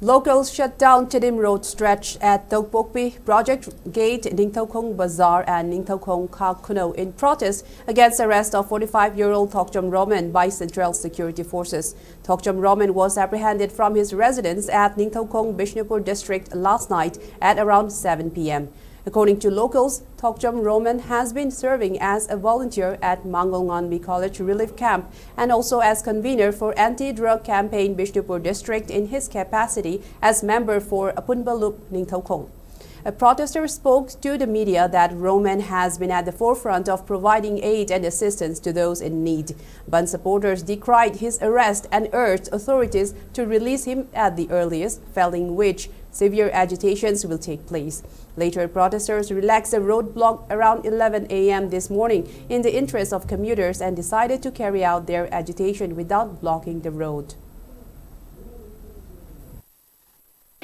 Locals shut down Tiddim Road stretch at Tokpokpi, Project Gate, Ningthoukhong Bazaar and Ningthoukhong Kakuno in protest against the arrest of 45-year-old Tiddim Roman by Central Security Forces. Tiddim Roman was apprehended from his residence at Ningthoukhong Manipur district last night at around 7 p.m. According to locals, Tiddim Roman has been serving as a volunteer at Mangalnganbi College Relief Camp and also as convener for anti-drug campaign Manipur district in his capacity as member for Apunbalup Ningthoukhong. A protester spoke to the media that Roman has been at the forefront of providing aid and assistance to those in need. But supporters decried his arrest and urged authorities to release him at the earliest, failing which severe agitations will take place. Later, protesters relaxed the roadblock around 11 a.m. this morning in the interest of commuters and decided to carry out their agitation without blocking the road.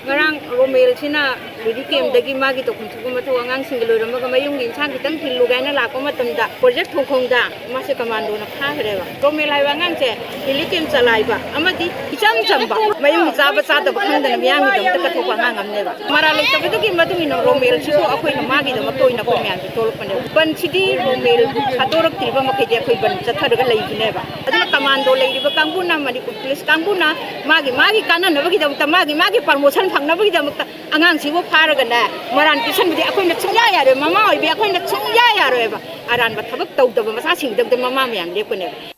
Ngarang Romel sina lidi kem dagi magi to kuntu kuma to angang singgalo rama kama yung insan kitang tilu gana la ko matam da project thokong da mase commando na kha greba Romel hai wangang che lidi kem chalai ba amadi icham chamba mayung za ba sa da khang da myang mi dam ta ka thokwa ngam ne ba mara le ta bi madu ni Romel si ko akoi na magi da ma toi na ko myang ti tol pa ne ban chidi Romel khatorok ti ba ma ke je khoi ban cha thar ga lai ne ba aduna commando lai ba kangbu na Manipur police kangbu na magi kana na ba ki da magi promotion Pangnabagi damukta angang sibo paragana maran kisan budi akoy na chungya yaro mama oy bi akoy na chungya yaro eba aran ba thabak taw taw masa sing dam mama myam le ko ne